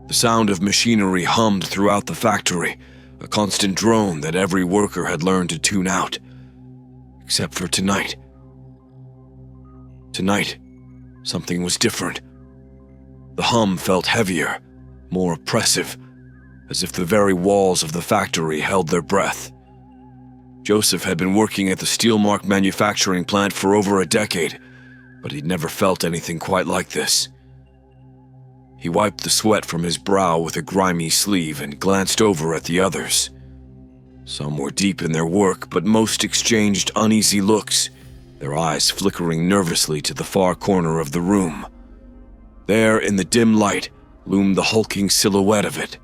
The sound of machinery hummed throughout the factory, a constant drone that every worker had learned to tune out. Except for tonight. Tonight, something was different. The hum felt heavier, more oppressive, as if the very walls of the factory held their breath. Joseph had been working at the Steelmark manufacturing plant for over a decade, but he'd never felt anything quite like this. He wiped the sweat from his brow with a grimy sleeve and glanced over at the others. Some were deep in their work, but most exchanged uneasy looks, their eyes flickering nervously to the far corner of the room. There, in the dim light, loomed the hulking silhouette of it,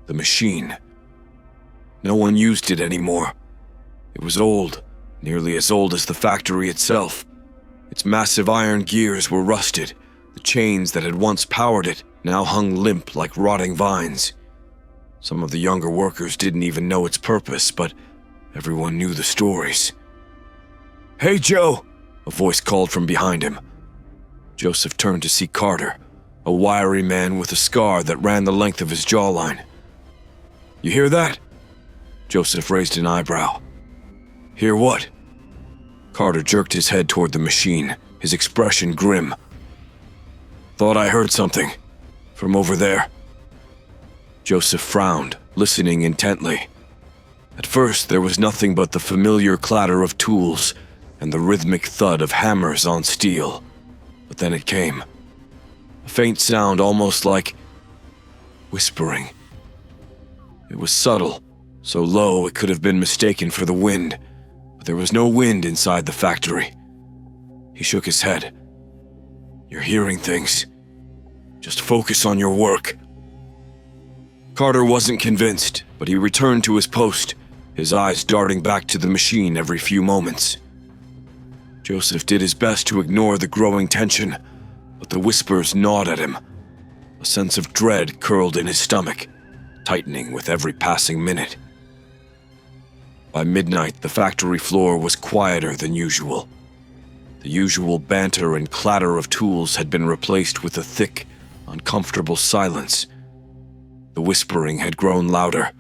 the machine. No one used it anymore. It was old, nearly as old as the factory itself. Its massive iron gears were rusted. The chains that had once powered it now hung limp like rotting vines. Some of the younger workers didn't even know its purpose, but everyone knew the stories. "Hey, Joe!" a voice called from behind him. Joseph turned to see Carter, a wiry man with a scar that ran the length of his jawline. "You hear that?" Joseph raised an eyebrow. "Hear what?" Carter jerked his head toward the machine, his expression grim. "Thought I heard something. From over there." Joseph frowned, listening intently. At first, there was nothing but the familiar clatter of tools and the rhythmic thud of hammers on steel. But then it came. A faint sound almost like whispering. It was subtle, so low it could have been mistaken for the wind, but there was no wind inside the factory. He shook his head. "You're hearing things. Just focus on your work." Carter wasn't convinced, but he returned to his post, his eyes darting back to the machine every few moments. Joseph did his best to ignore the growing tension, but the whispers gnawed at him. A sense of dread curled in his stomach, tightening with every passing minute. By midnight, the factory floor was quieter than usual. The usual banter and clatter of tools had been replaced with a thick, uncomfortable silence. The whispering had grown louder.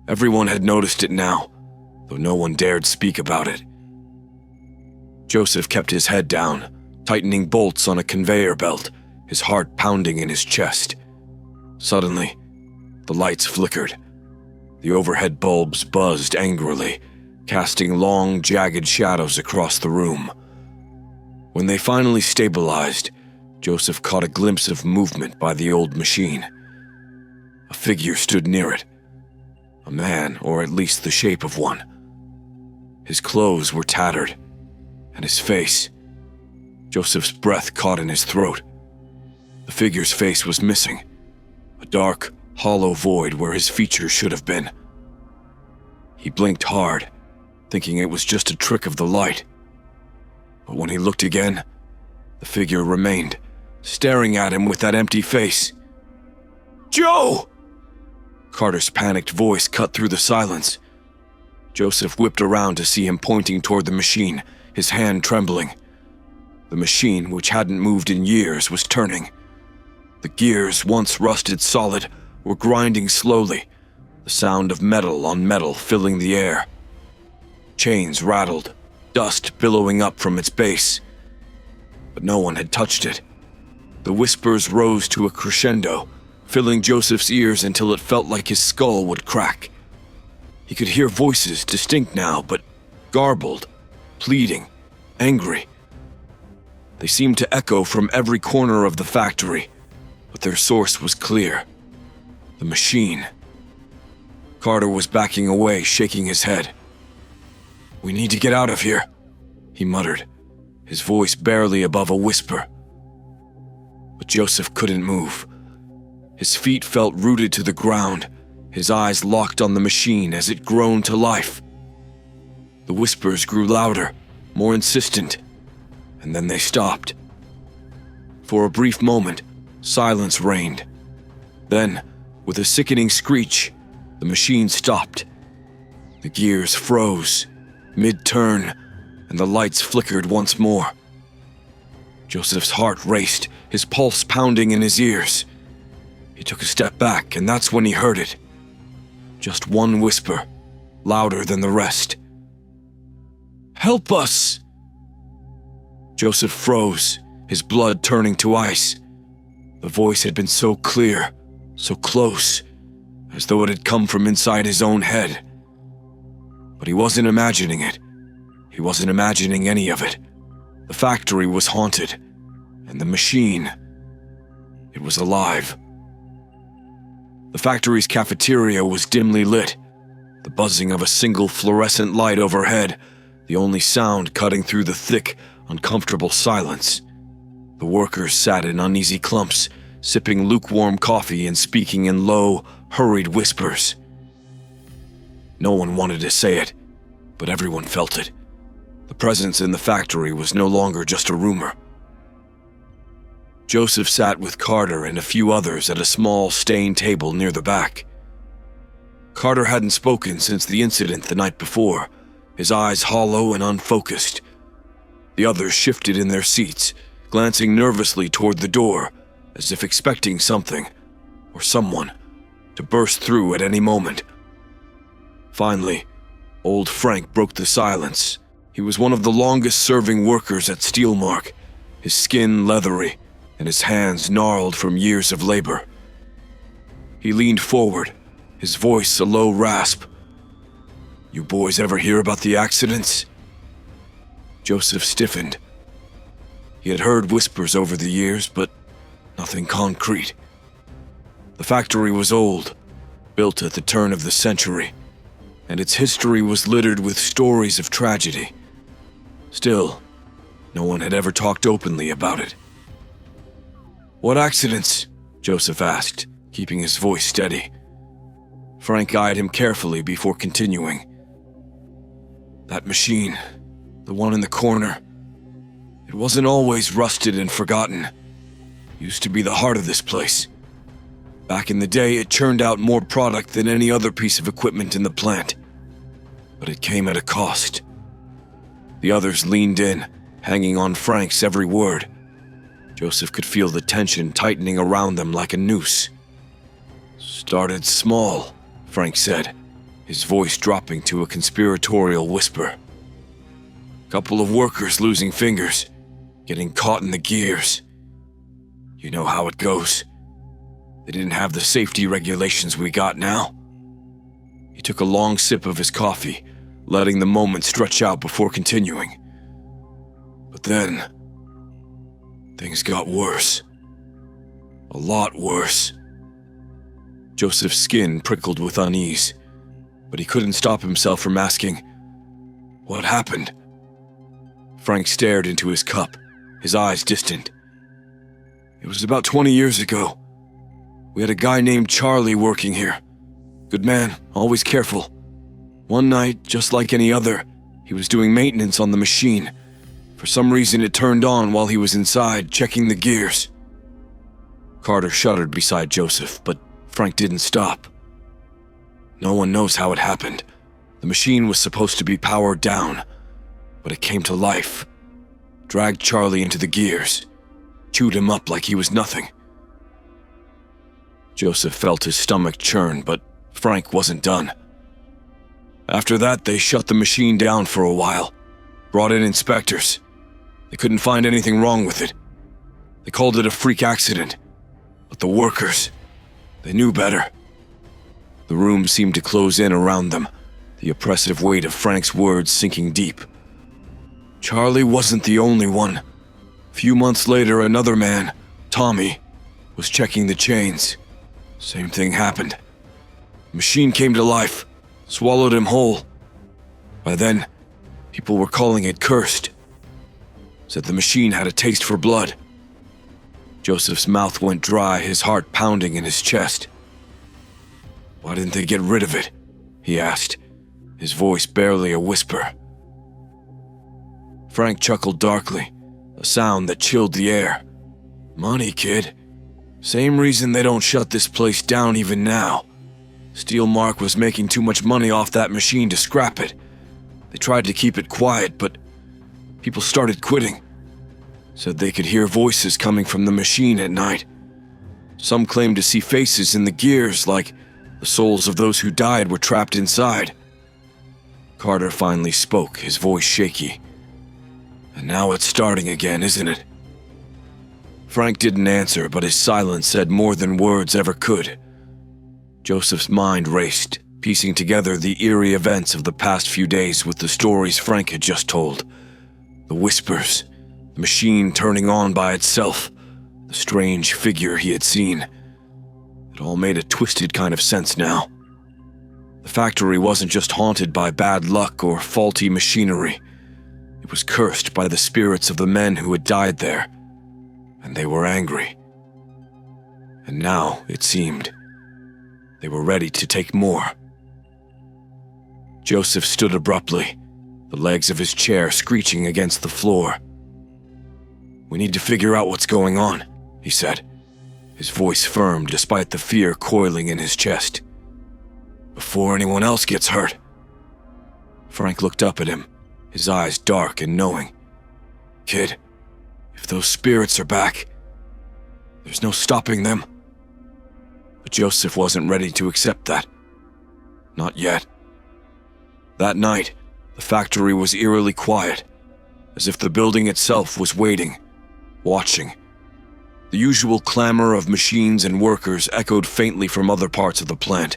Everyone had noticed it now, though no one dared speak about it. Joseph kept his head down, tightening bolts on a conveyor belt, his heart pounding in his chest. Suddenly, the lights flickered. The overhead bulbs buzzed angrily, casting long, jagged shadows across the room. When they finally stabilized, Joseph caught a glimpse of movement by the old machine. A figure stood near it. A man, or at least the shape of one. His clothes were tattered, and his face. Joseph's breath caught in his throat. The figure's face was missing, a dark, hollow void where his features should have been. He blinked hard, thinking it was just a trick of the light. But when he looked again, the figure remained, staring at him with that empty face. "Joe!" Carter's panicked voice cut through the silence. Joseph whipped around to see him pointing toward the machine, his hand trembling. The machine, which hadn't moved in years, was turning. The gears, once rusted solid, were grinding slowly, the sound of metal on metal filling the air. Chains rattled, dust billowing up from its base. But no one had touched it. The whispers rose to a crescendo, filling Joseph's ears until it felt like his skull would crack. He could hear voices, distinct now, but garbled, pleading, angry. They seemed to echo from every corner of the factory, but their source was clear. The machine. Carter was backing away, shaking his head. "We need to get out of here," he muttered, his voice barely above a whisper. But Joseph couldn't move. His feet felt rooted to the ground, his eyes locked on the machine as it groaned to life. The whispers grew louder, more insistent, and then they stopped. For a brief moment, silence reigned. Then, with a sickening screech, the machine stopped. The gears froze, mid-turn, and the lights flickered once more. Joseph's heart raced, his pulse pounding in his ears. He took a step back, and that's when he heard it. Just one whisper, louder than the rest. "Help us!" Joseph froze, his blood turning to ice. The voice had been so clear, so close, as though it had come from inside his own head. But he wasn't imagining it. He wasn't imagining any of it. The factory was haunted, and the machine, it was alive. The factory's cafeteria was dimly lit, the buzzing of a single fluorescent light overhead, the only sound cutting through the thick, uncomfortable silence. The workers sat in uneasy clumps, sipping lukewarm coffee and speaking in low, hurried whispers. No one wanted to say it, but everyone felt it. The presence in the factory was no longer just a rumor. Joseph sat with Carter and a few others at a small, stained table near the back. Carter hadn't spoken since the incident the night before, his eyes hollow and unfocused. The others shifted in their seats, glancing nervously toward the door, as if expecting something, or someone, to burst through at any moment. Finally, old Frank broke the silence. He was one of the longest-serving workers at Steelmark, his skin leathery, and his hands gnarled from years of labor. He leaned forward, his voice a low rasp. "You boys ever hear about the accidents?" Joseph stiffened. He had heard whispers over the years, but nothing concrete. The factory was old, built at the turn of the century, and its history was littered with stories of tragedy. Still, no one had ever talked openly about it. "What accidents?" Joseph asked, keeping his voice steady. Frank eyed him carefully before continuing. "That machine, the one in the corner, it wasn't always rusted and forgotten. It used to be the heart of this place. Back in the day, it churned out more product than any other piece of equipment in the plant. But it came at a cost." The others leaned in, hanging on Frank's every word. Joseph could feel the tension tightening around them like a noose. "Started small," Frank said, his voice dropping to a conspiratorial whisper. "Couple of workers losing fingers, getting caught in the gears. You know how it goes. They didn't have the safety regulations we got now." He took a long sip of his coffee, letting the moment stretch out before continuing. "But then, things got worse. A lot worse." Joseph's skin prickled with unease, but he couldn't stop himself from asking, "What happened?" Frank stared into his cup, his eyes distant. "It was about 20 years ago. We had a guy named Charlie working here. Good man, always careful. One night, just like any other, he was doing maintenance on the machine. For some reason, it turned on while he was inside, checking the gears." Carter shuddered beside Joseph, but Frank didn't stop. "No one knows how it happened. The machine was supposed to be powered down, but it came to life, dragged Charlie into the gears, chewed him up like he was nothing." Joseph felt his stomach churn, but Frank wasn't done. "After that, they shut the machine down for a while, brought in inspectors. They couldn't find anything wrong with it. They called it a freak accident. But the workers, they knew better." The room seemed to close in around them, the oppressive weight of Frank's words sinking deep. "Charlie wasn't the only one. A few months later, another man, Tommy, was checking the chains. Same thing happened. The machine came to life, swallowed him whole. By then, people were calling it cursed. Said the machine had a taste for blood." Joseph's mouth went dry, his heart pounding in his chest. "Why didn't they get rid of it?" he asked, his voice barely a whisper. Frank chuckled darkly, a sound that chilled the air. "Money, kid. Same reason they don't shut this place down even now. Steelmark was making too much money off that machine to scrap it. They tried to keep it quiet, but people started quitting. Said they could hear voices coming from the machine at night. Some claimed to see faces in the gears, like the souls of those who died were trapped inside. Carter finally spoke, his voice shaky. "And now it's starting again, isn't it?" Frank didn't answer, but his silence said more than words ever could. Joseph's mind raced, piecing together the eerie events of the past few days with the stories Frank had just told. The whispers, the machine turning on by itself, the strange figure he had seen. It all made a twisted kind of sense now. The factory wasn't just haunted by bad luck or faulty machinery. It was cursed by the spirits of the men who had died there, and they were angry. And now, it seemed, they were ready to take more. Joseph stood abruptly, the legs of his chair screeching against the floor. "We need to figure out what's going on," he said, his voice firm despite the fear coiling in his chest. "Before anyone else gets hurt." Frank looked up at him, his eyes dark and knowing. "Kid, if those spirits are back, there's no stopping them." But Joseph wasn't ready to accept that. Not yet. That night, the factory was eerily quiet, as if the building itself was waiting, watching. The usual clamor of machines and workers echoed faintly from other parts of the plant,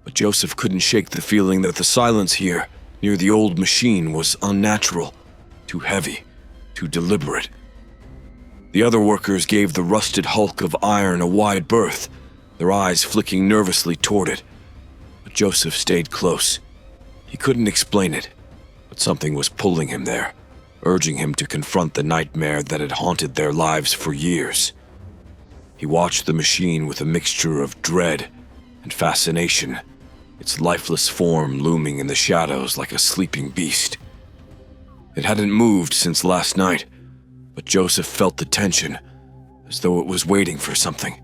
but Joseph couldn't shake the feeling that the silence here, near the old machine, was unnatural, too heavy, too deliberate. The other workers gave the rusted hulk of iron a wide berth, their eyes flicking nervously toward it, but Joseph stayed close. He couldn't explain it, but something was pulling him there, urging him to confront the nightmare that had haunted their lives for years. He watched the machine with a mixture of dread and fascination, its lifeless form looming in the shadows like a sleeping beast. It hadn't moved since last night, but Joseph felt the tension, as though it was waiting for something,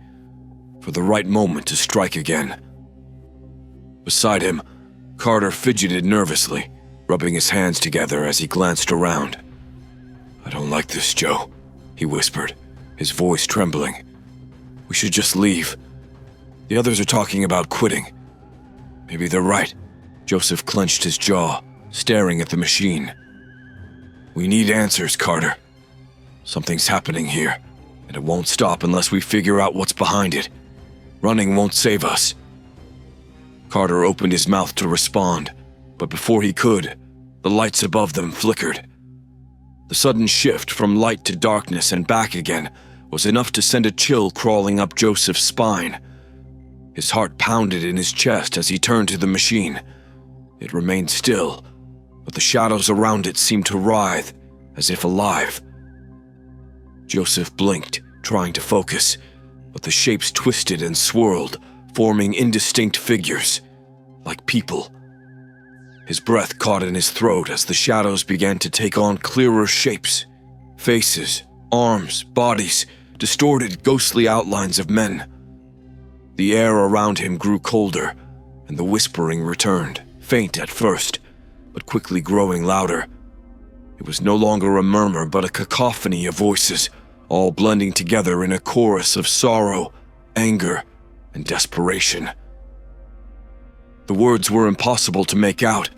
for the right moment to strike again. Beside him, Carter fidgeted nervously, rubbing his hands together as he glanced around. "I don't like this, Joe," he whispered, his voice trembling. "We should just leave. The others are talking about quitting. Maybe they're right." Joseph clenched his jaw, staring at the machine. "We need answers, Carter. Something's happening here, and it won't stop unless we figure out what's behind it. Running won't save us." Carter opened his mouth to respond, but before he could, the lights above them flickered. The sudden shift from light to darkness and back again was enough to send a chill crawling up Joseph's spine. His heart pounded in his chest as he turned to the machine. It remained still, but the shadows around it seemed to writhe, as if alive. Joseph blinked, trying to focus, but the shapes twisted and swirled, forming indistinct figures, like people. His breath caught in his throat as the shadows began to take on clearer shapes. Faces, arms, bodies, distorted ghostly outlines of men. The air around him grew colder, and the whispering returned, faint at first, but quickly growing louder. It was no longer a murmur, but a cacophony of voices, all blending together in a chorus of sorrow, anger, and desperation. The words were impossible to make out,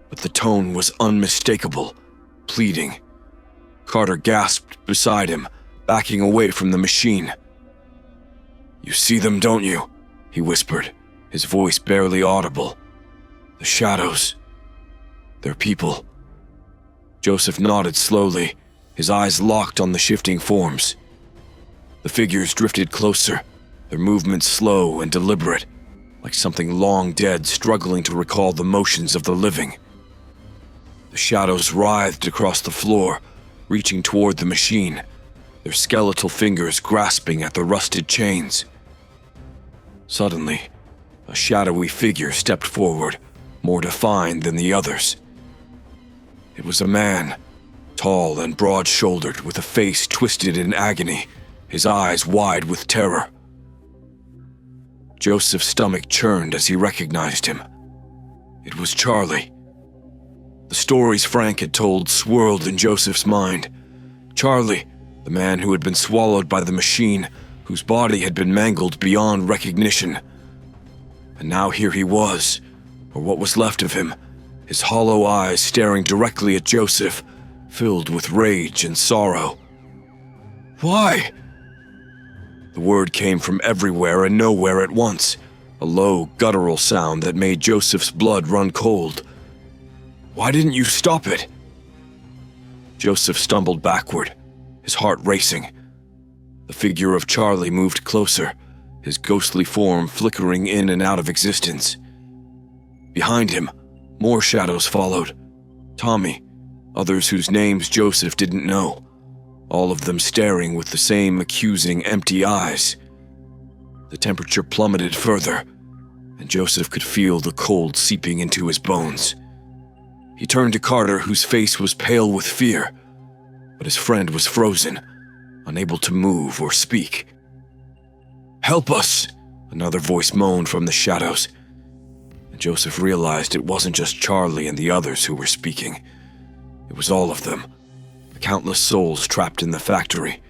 but the tone was unmistakable, pleading. Carter gasped beside him, backing away from the machine. "You see them, don't you?" he whispered, his voice barely audible. "The shadows. They're people." Joseph nodded slowly, his eyes locked on the shifting forms. The figures drifted closer, their movements slow and deliberate, like something long dead struggling to recall the motions of the living. The shadows writhed across the floor, reaching toward the machine, their skeletal fingers grasping at the rusted chains. Suddenly, a shadowy figure stepped forward, more defined than the others. It was a man, tall and broad-shouldered, with a face twisted in agony, his eyes wide with terror. Joseph's stomach churned as he recognized him. It was Charlie. The stories Frank had told swirled in Joseph's mind. Charlie, the man who had been swallowed by the machine, whose body had been mangled beyond recognition. And now here he was, or what was left of him, his hollow eyes staring directly at Joseph, filled with rage and sorrow. "Why?" The word came from everywhere and nowhere at once, a low, guttural sound that made Joseph's blood run cold. "Why didn't you stop it?" Joseph stumbled backward, his heart racing. The figure of Charlie moved closer, his ghostly form flickering in and out of existence. Behind him, more shadows followed. Tommy, others whose names Joseph didn't know, all of them staring with the same accusing, empty eyes. The temperature plummeted further, and Joseph could feel the cold seeping into his bones. He turned to Carter, whose face was pale with fear, but his friend was frozen, unable to move or speak. "Help us!" another voice moaned from the shadows. And Joseph realized it wasn't just Charlie and the others who were speaking. It was all of them, the countless souls trapped in the factory,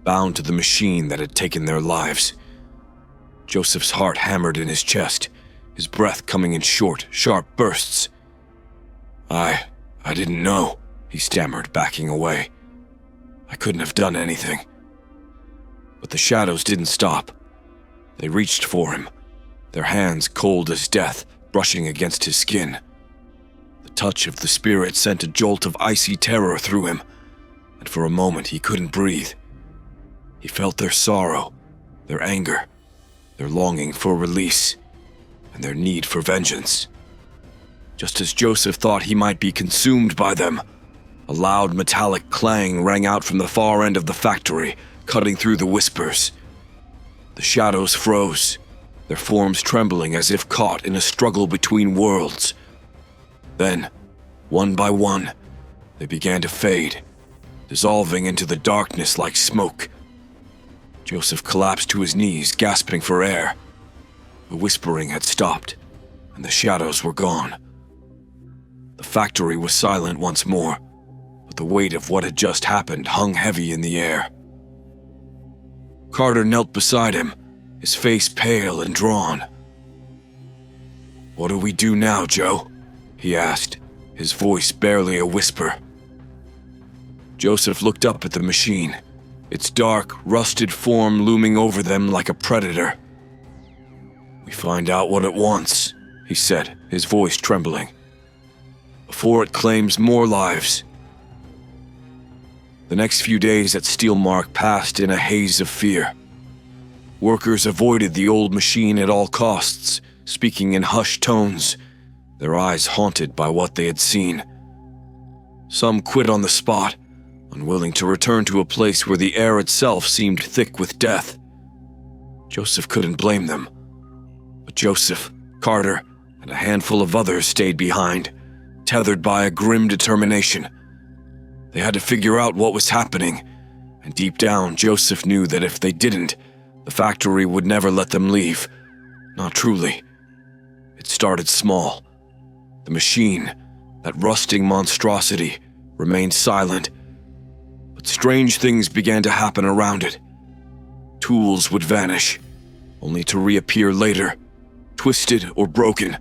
bound to the machine that had taken their lives. Joseph's heart hammered in his chest, his breath coming in short, sharp bursts. I didn't know," he stammered, backing away. "I couldn't have done anything." But the shadows didn't stop. They reached for him, their hands cold as death, brushing against his skin. The touch of the spirit sent a jolt of icy terror through him, and for a moment he couldn't breathe. He felt their sorrow, their anger, their longing for release, and their need for vengeance. Just as Joseph thought he might be consumed by them, a loud metallic clang rang out from the far end of the factory, cutting through the whispers. The shadows froze, their forms trembling as if caught in a struggle between worlds. Then, one by one, they began to fade, dissolving into the darkness like smoke. Joseph collapsed to his knees, gasping for air. The whispering had stopped, and the shadows were gone. The factory was silent once more, but the weight of what had just happened hung heavy in the air. Carter knelt beside him, his face pale and drawn. "What do we do now, Joe?" he asked, his voice barely a whisper. Joseph looked up at the machine, its dark, rusted form looming over them like a predator. "We find out what it wants," he said, his voice trembling, "before it claims more lives." The next few days at Steelmark passed in a haze of fear. Workers avoided the old machine at all costs, speaking in hushed tones, their eyes haunted by what they had seen. Some quit on the spot, unwilling to return to a place where the air itself seemed thick with death. Joseph couldn't blame them. But Joseph, Carter, and a handful of others stayed behind, tethered by a grim determination. They had to figure out what was happening, and deep down, Joseph knew that if they didn't, the factory would never let them leave. Not truly. It started small. The machine, that rusting monstrosity, remained silent, but strange things began to happen around it. Tools would vanish, only to reappear later, twisted or broken.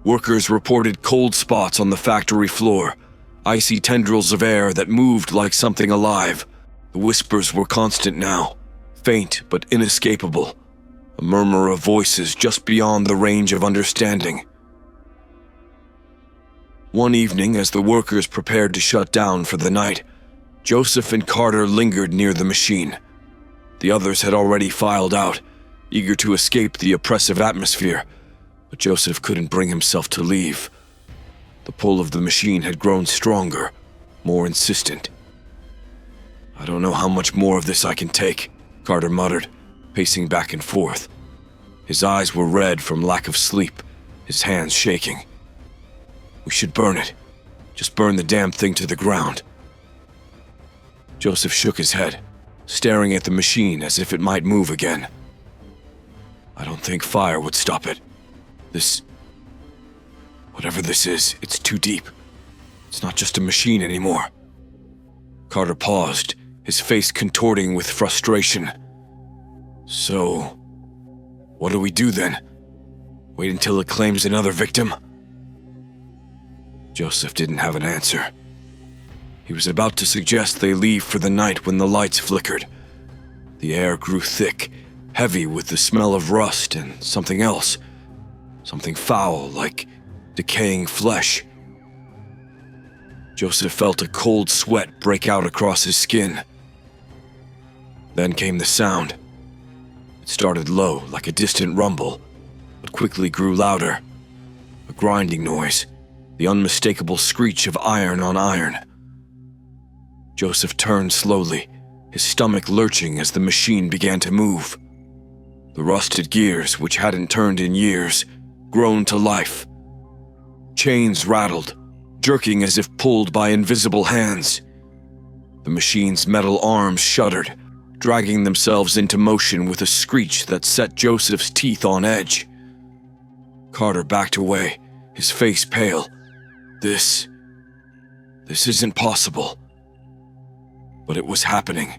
Workers reported cold spots on the factory floor, icy tendrils of air that moved like something alive. The whispers were constant now, faint but inescapable, a murmur of voices just beyond the range of understanding. One evening, as the workers prepared to shut down for the night, Joseph and Carter lingered near the machine. The others had already filed out, eager to escape the oppressive atmosphere, but Joseph couldn't bring himself to leave. The pull of the machine had grown stronger, more insistent. "I don't know how much more of this I can take," Carter muttered, pacing back and forth. His eyes were red from lack of sleep, his hands shaking. "We should burn it. Just burn the damn thing to the ground." Joseph shook his head, staring at the machine as if it might move again. "I don't think fire would stop it. Whatever this is, it's too deep. It's not just a machine anymore." Carter paused, his face contorting with frustration. So, what do we do then? Wait until it claims another victim? Joseph didn't have an answer. He was about to suggest they leave for the night when the lights flickered. The air grew thick, heavy with the smell of rust and something else. Something foul, like decaying flesh. Joseph felt a cold sweat break out across his skin. Then came the sound. It started low, like a distant rumble, but quickly grew louder. A grinding noise, the unmistakable screech of iron on iron. Joseph turned slowly, his stomach lurching as the machine began to move. The rusted gears, which hadn't turned in years, groaned to life. Chains rattled, jerking as if pulled by invisible hands. The machine's metal arms shuddered, dragging themselves into motion with a screech that set Joseph's teeth on edge. Carter backed away, his face pale. This isn't possible. But it was happening.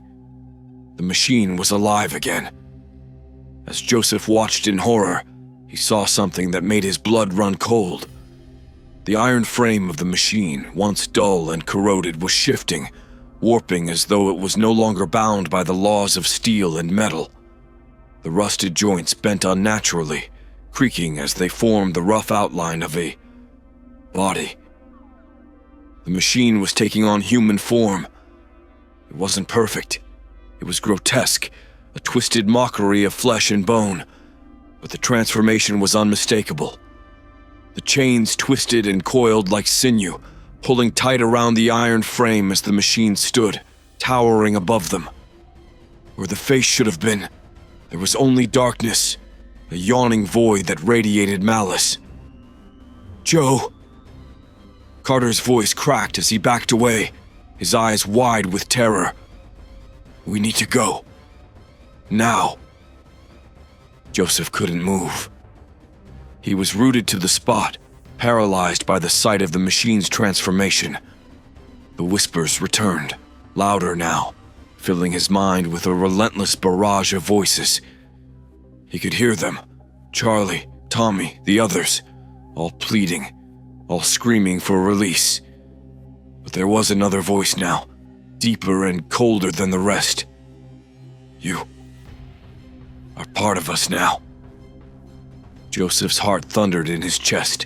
The machine was alive again. As Joseph watched in horror, he saw something that made his blood run cold. The iron frame of the machine, once dull and corroded, was shifting, warping as though it was no longer bound by the laws of steel and metal. The rusted joints bent unnaturally, creaking as they formed the rough outline of a body. The machine was taking on human form. It wasn't perfect. It was grotesque, a twisted mockery of flesh and bone, but the transformation was unmistakable. The chains twisted and coiled like sinew, pulling tight around the iron frame as the machine stood, towering above them. Where the face should have been, there was only darkness, a yawning void that radiated malice. "Joe!" Carter's voice cracked as he backed away, his eyes wide with terror. "We need to go. Now." Joseph couldn't move. He was rooted to the spot, paralyzed by the sight of the machine's transformation. The whispers returned, louder now, filling his mind with a relentless barrage of voices. He could hear them, Charlie, Tommy, the others, all pleading, all screaming for release. But there was another voice now, deeper and colder than the rest. "You are part of us now." Joseph's heart thundered in his chest.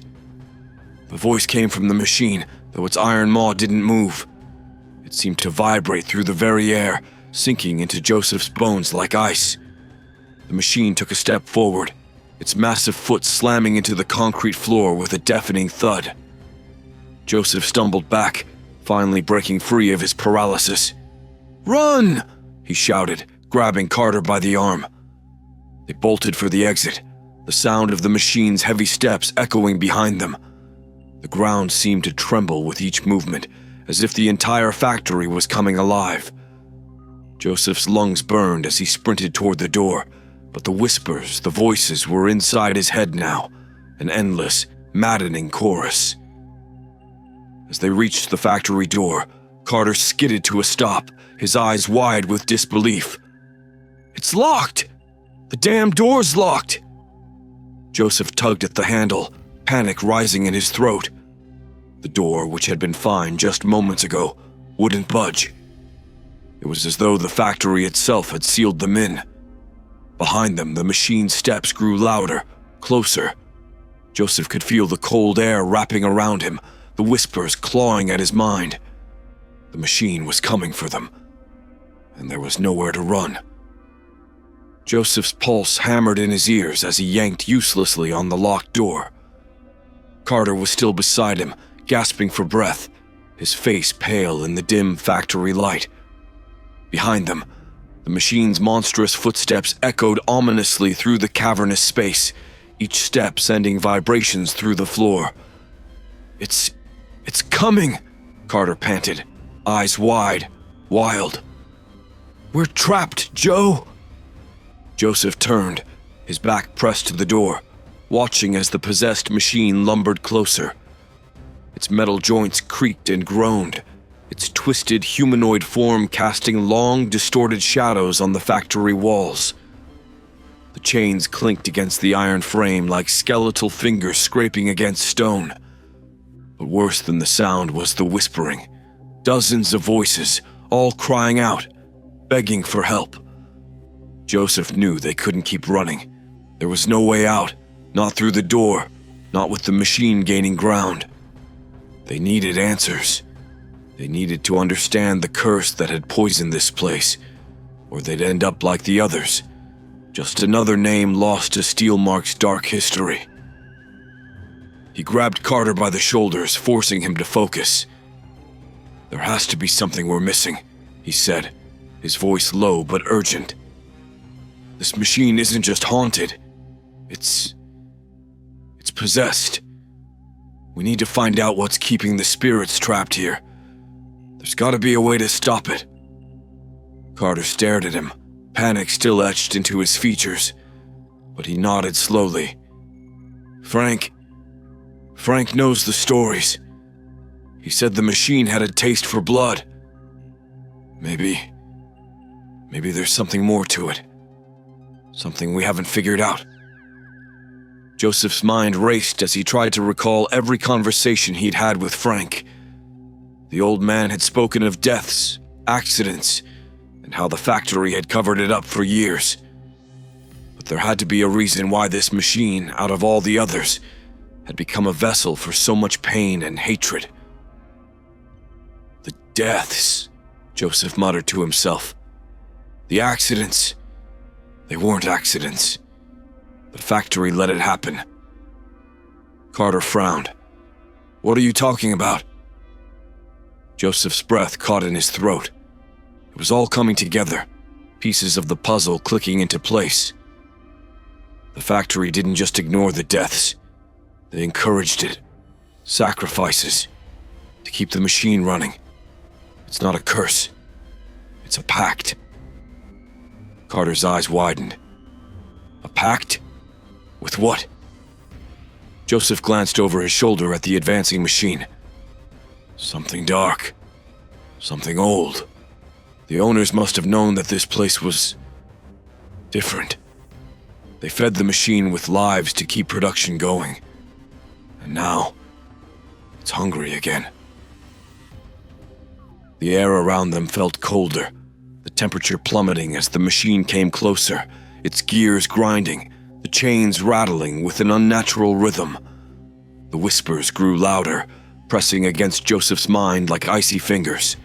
The voice came from the machine, though its iron maw didn't move. It seemed to vibrate through the very air, sinking into Joseph's bones like ice. The machine took a step forward, its massive foot slamming into the concrete floor with a deafening thud. Joseph stumbled back, finally breaking free of his paralysis. "Run!" he shouted, grabbing Carter by the arm. They bolted for the exit, the sound of the machine's heavy steps echoing behind them. The ground seemed to tremble with each movement, as if the entire factory was coming alive. Joseph's lungs burned as he sprinted toward the door, but the whispers, the voices were inside his head now, an endless, maddening chorus. As they reached the factory door, Carter skidded to a stop, his eyes wide with disbelief. "It's locked! The damn door's locked!" Joseph tugged at the handle, panic rising in his throat. The door, which had been fine just moments ago, wouldn't budge. It was as though the factory itself had sealed them in. Behind them, the machine's steps grew louder, closer. Joseph could feel the cold air wrapping around him, the whispers clawing at his mind. The machine was coming for them, and there was nowhere to run. Joseph's pulse hammered in his ears as he yanked uselessly on the locked door. Carter was still beside him, gasping for breath, his face pale in the dim factory light. Behind them, the machine's monstrous footsteps echoed ominously through the cavernous space, each step sending vibrations through the floor. It's coming," Carter panted, eyes wide, wild. "We're trapped, Joe!" Joseph turned, his back pressed to the door, watching as the possessed machine lumbered closer. Its metal joints creaked and groaned, its twisted humanoid form casting long, distorted shadows on the factory walls. The chains clinked against the iron frame like skeletal fingers scraping against stone. But worse than the sound was the whispering. Dozens of voices, all crying out, begging for help. Joseph knew they couldn't keep running. There was no way out, not through the door, not with the machine gaining ground. They needed answers. They needed to understand the curse that had poisoned this place, or they'd end up like the others, just another name lost to Steelmark's dark history. He grabbed Carter by the shoulders, forcing him to focus. "There has to be something we're missing," he said, his voice low but urgent. "This machine isn't just haunted. It's possessed. We need to find out what's keeping the spirits trapped here. There's gotta be a way to stop it." Carter stared at him, panic still etched into his features, but he nodded slowly. Frank knows the stories. He said the machine had a taste for blood. Maybe there's something more to it. Something we haven't figured out. Joseph's mind raced as he tried to recall every conversation he'd had with Frank. The old man had spoken of deaths, accidents, and how the factory had covered it up for years. But there had to be a reason why this machine, out of all the others, had become a vessel for so much pain and hatred. "The deaths," Joseph muttered to himself. "The accidents. They weren't accidents. The factory let it happen." Carter frowned. "What are you talking about?" Joseph's breath caught in his throat. It was all coming together, pieces of the puzzle clicking into place. The factory didn't just ignore the deaths. They encouraged it. Sacrifices. To keep the machine running. It's not a curse. It's a pact. Carter's eyes widened. A pact? With what? Joseph glanced over his shoulder at the advancing machine. Something dark. Something old. The owners must have known that this place was different. They fed the machine with lives to keep production going. And now, it's hungry again. The air around them felt colder, the temperature plummeting as the machine came closer, its gears grinding, the chains rattling with an unnatural rhythm. The whispers grew louder, pressing against Joseph's mind like icy fingers.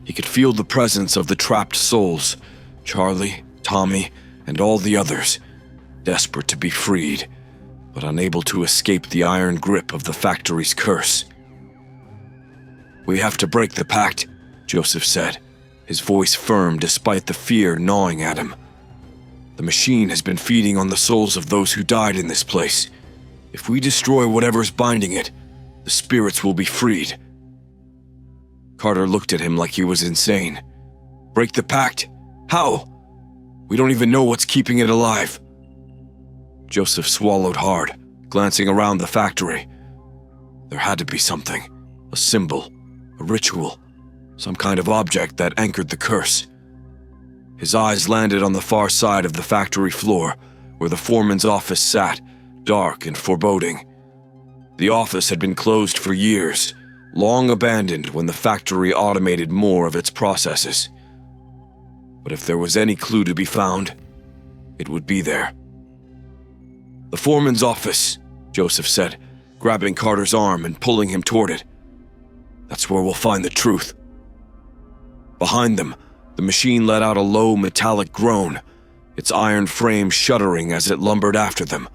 He could feel the presence of the trapped souls, Charlie, Tommy, and all the others, desperate to be freed, but unable to escape the iron grip of the factory's curse. "We have to break the pact," Joseph said, his voice firm despite the fear gnawing at him. "The machine has been feeding on the souls of those who died in this place. If we destroy whatever's binding it, the spirits will be freed." Carter looked at him like he was insane. "Break the pact? How? We don't even know what's keeping it alive." Joseph swallowed hard, glancing around the factory. There had to be something. A symbol, a ritual, some kind of object that anchored the curse. His eyes landed on the far side of the factory floor, where the foreman's office sat, dark and foreboding. The office had been closed for years, long abandoned when the factory automated more of its processes. But if there was any clue to be found, it would be there. "The foreman's office," Joseph said, grabbing Carter's arm and pulling him toward it. "That's where we'll find the truth." Behind them, the machine let out a low metallic groan, its iron frame shuddering as it lumbered after them.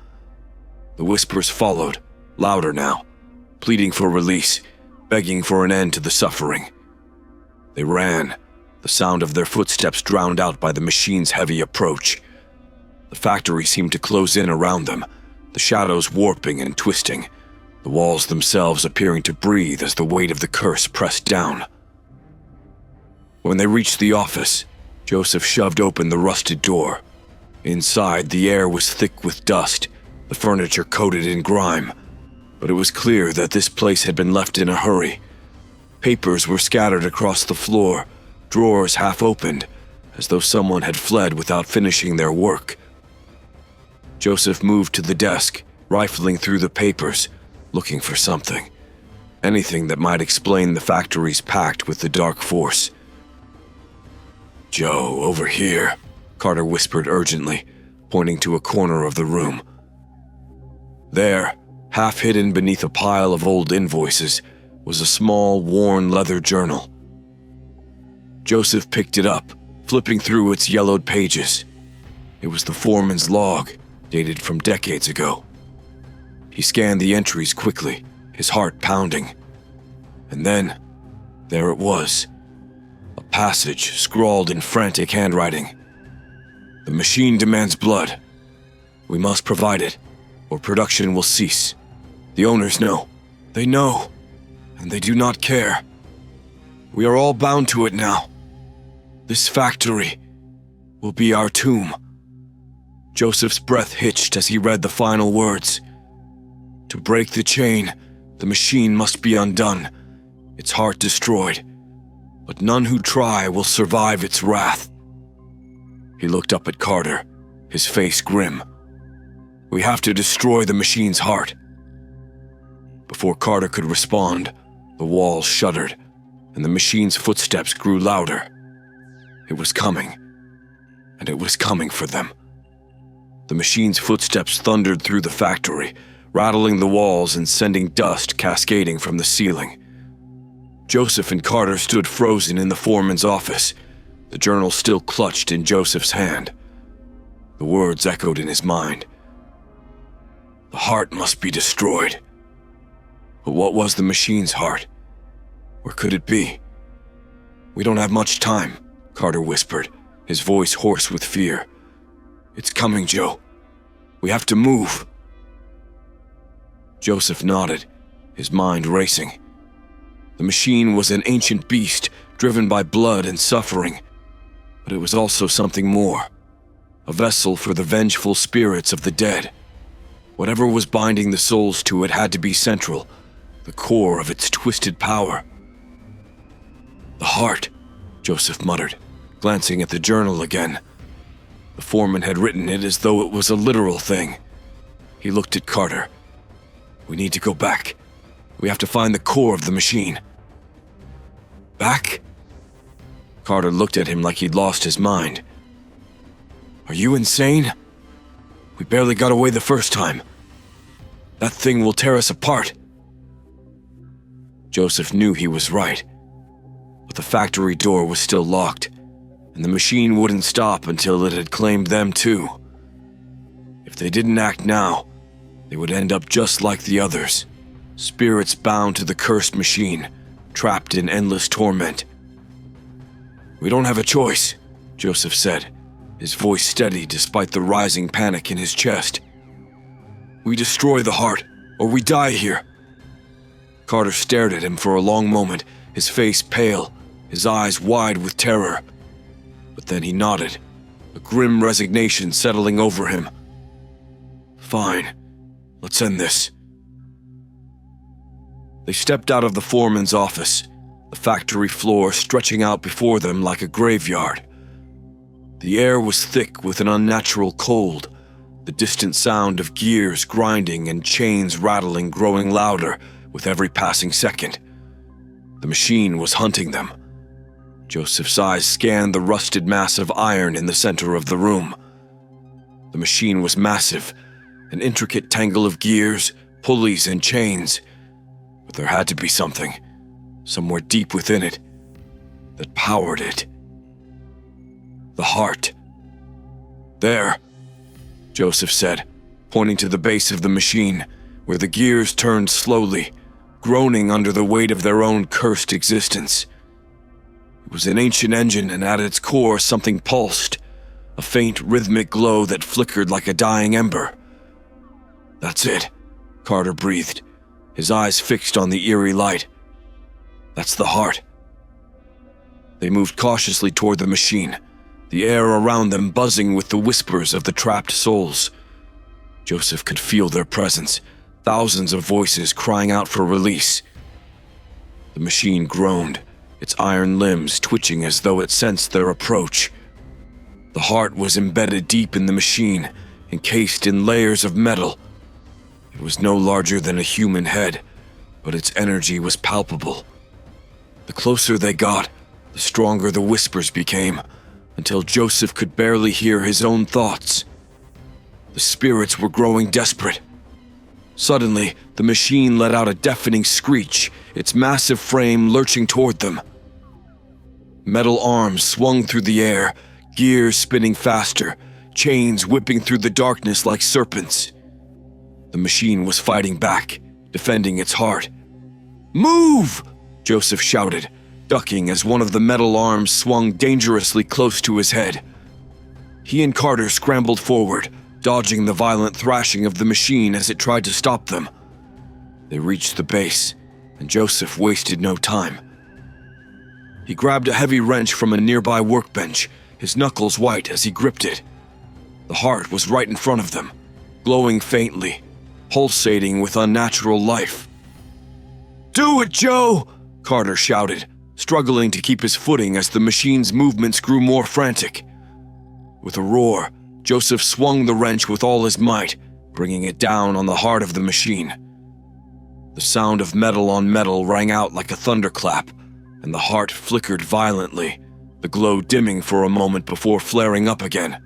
The whispers followed, louder now, pleading for release, begging for an end to the suffering. They ran, the sound of their footsteps drowned out by the machine's heavy approach. The factory seemed to close in around them, the shadows warping and twisting, the walls themselves appearing to breathe as the weight of the curse pressed down. When they reached the office, Joseph shoved open the rusted door. Inside, the air was thick with dust, the furniture coated in grime, but it was clear that this place had been left in a hurry. Papers were scattered across the floor, drawers half opened, as though someone had fled without finishing their work. Joseph moved to the desk, rifling through the papers, looking for something. Anything that might explain the factory's pact with the dark force. "Joe, over here," Carter whispered urgently, pointing to a corner of the room. There, half hidden beneath a pile of old invoices, was a small, worn leather journal. Joseph picked it up, flipping through its yellowed pages. It was the foreman's log, dated from decades ago. He scanned the entries quickly, his heart pounding. And then, there it was. A passage scrawled in frantic handwriting. "The machine demands blood. We must provide it, or production will cease. The owners know. They know, and they do not care. We are all bound to it now. This factory will be our tomb." Joseph's breath hitched as he read the final words. To break the chain, the machine must be undone, its heart destroyed, but none who try will survive its wrath. He looked up at Carter, his face grim. "We have to destroy the machine's heart." Before Carter could respond, the walls shuddered, and the machine's footsteps grew louder. It was coming, and it was coming for them. The machine's footsteps thundered through the factory, rattling the walls and sending dust cascading from the ceiling. Joseph and Carter stood frozen in the foreman's office, the journal still clutched in Joseph's hand. The words echoed in his mind. The heart must be destroyed. But what was the machine's heart? Where could it be? "We don't have much time," Carter whispered, his voice hoarse with fear. "It's coming, Joe. We have to move." Joseph nodded, his mind racing. The machine was an ancient beast, driven by blood and suffering, but it was also something more. A vessel for the vengeful spirits of the dead. Whatever was binding the souls to it had to be central, the core of its twisted power. "The heart," Joseph muttered, glancing at the journal again. The foreman had written it as though it was a literal thing. He looked at Carter. "We need to go back. We have to find the core of the machine." "Back?" Carter looked at him like he'd lost his mind. "Are you insane? We barely got away the first time. That thing will tear us apart." Joseph knew he was right, but the factory door was still locked, and the machine wouldn't stop until it had claimed them too. If they didn't act now, they would end up just like the others, spirits bound to the cursed machine, trapped in endless torment. "We don't have a choice," Joseph said, his voice steady despite the rising panic in his chest. "We destroy the heart, or we die here." Carter stared at him for a long moment, his face pale, his eyes wide with terror. But then he nodded, a grim resignation settling over him. "Fine, let's end this." They stepped out of the foreman's office, the factory floor stretching out before them like a graveyard. The air was thick with an unnatural cold, the distant sound of gears grinding and chains rattling growing louder with every passing second. The machine was hunting them. Joseph's eyes scanned the rusted mass of iron in the center of the room. The machine was massive, an intricate tangle of gears, pulleys, and chains. But there had to be something, somewhere deep within it, that powered it. The heart. "There," Joseph said, pointing to the base of the machine, where the gears turned slowly, groaning under the weight of their own cursed existence. It was an ancient engine, and at its core something pulsed, a faint rhythmic glow that flickered like a dying ember. "That's it," Carter breathed, his eyes fixed on the eerie light. "That's the heart." They moved cautiously toward the machine, the air around them buzzing with the whispers of the trapped souls. Joseph could feel their presence, thousands of voices crying out for release. The machine groaned, its iron limbs twitching as though it sensed their approach. The heart was embedded deep in the machine, encased in layers of metal. It was no larger than a human head, but its energy was palpable. The closer they got, the stronger the whispers became, until Joseph could barely hear his own thoughts. The spirits were growing desperate. Suddenly, the machine let out a deafening screech, its massive frame lurching toward them. Metal arms swung through the air, gears spinning faster, chains whipping through the darkness like serpents. The machine was fighting back, defending its heart. "Move!" Joseph shouted, ducking as one of the metal arms swung dangerously close to his head. He and Carter scrambled forward, dodging the violent thrashing of the machine as it tried to stop them. They reached the base, and Joseph wasted no time. He grabbed a heavy wrench from a nearby workbench, his knuckles white as he gripped it. The heart was right in front of them, glowing faintly, pulsating with unnatural life. "Do it, Joe!" Carter shouted, struggling to keep his footing as the machine's movements grew more frantic. With a roar, Joseph swung the wrench with all his might, bringing it down on the heart of the machine. The sound of metal on metal rang out like a thunderclap, and the heart flickered violently, the glow dimming for a moment before flaring up again.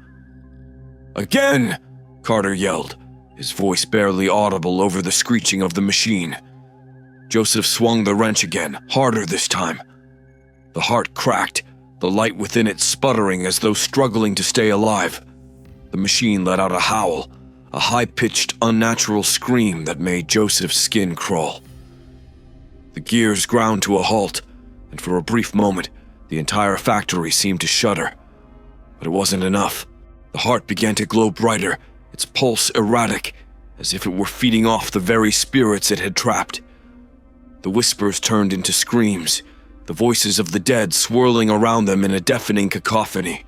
"Again!" Carter yelled, his voice barely audible over the screeching of the machine. Joseph swung the wrench again, harder this time. The heart cracked, the light within it sputtering as though struggling to stay alive. The machine let out a howl, a high-pitched, unnatural scream that made Joseph's skin crawl. The gears ground to a halt, and for a brief moment, the entire factory seemed to shudder. But it wasn't enough. The heart began to glow brighter, its pulse erratic, as if it were feeding off the very spirits it had trapped. The whispers turned into screams, the voices of the dead swirling around them in a deafening cacophony.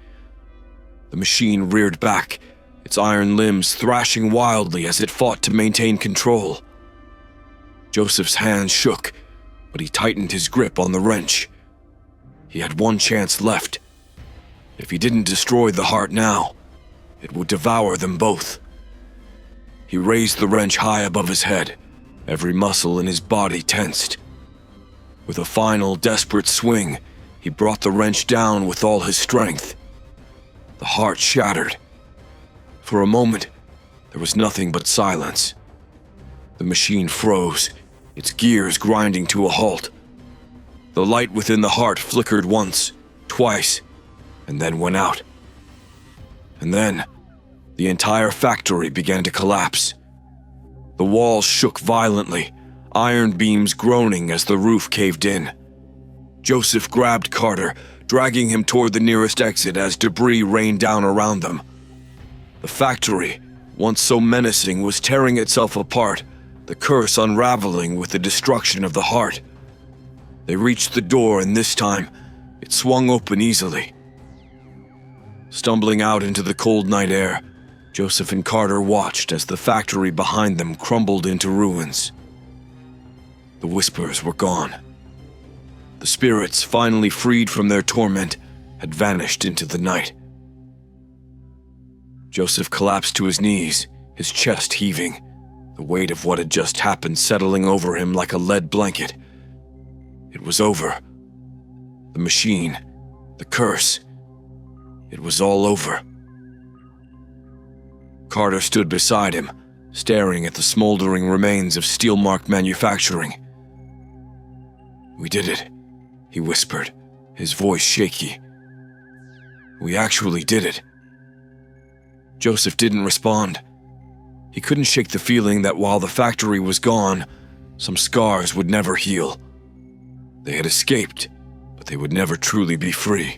The machine reared back, its iron limbs thrashing wildly as it fought to maintain control. Joseph's hands shook, but he tightened his grip on the wrench. He had one chance left. If he didn't destroy the heart now, it would devour them both. He raised the wrench high above his head, every muscle in his body tensed. With a final, desperate swing, he brought the wrench down with all his strength. The heart shattered. For a moment, there was nothing but silence. The machine froze, its gears grinding to a halt. The light within the heart flickered once, twice, and then went out. And then, the entire factory began to collapse. The walls shook violently, iron beams groaning as the roof caved in. Joseph grabbed Carter, dragging him toward the nearest exit as debris rained down around them. The factory, once so menacing, was tearing itself apart, the curse unraveling with the destruction of the heart. They reached the door, and this time, it swung open easily. Stumbling out into the cold night air, Joseph and Carter watched as the factory behind them crumbled into ruins. The whispers were gone. The spirits, finally freed from their torment, had vanished into the night. Joseph collapsed to his knees, his chest heaving, the weight of what had just happened settling over him like a lead blanket. It was over. The machine, the curse, it was all over. Carter stood beside him, staring at the smoldering remains of Steelmark Manufacturing. "We did it," he whispered, his voice shaky. "We actually did it." Joseph didn't respond. He couldn't shake the feeling that while the factory was gone, some scars would never heal. They had escaped, but they would never truly be free.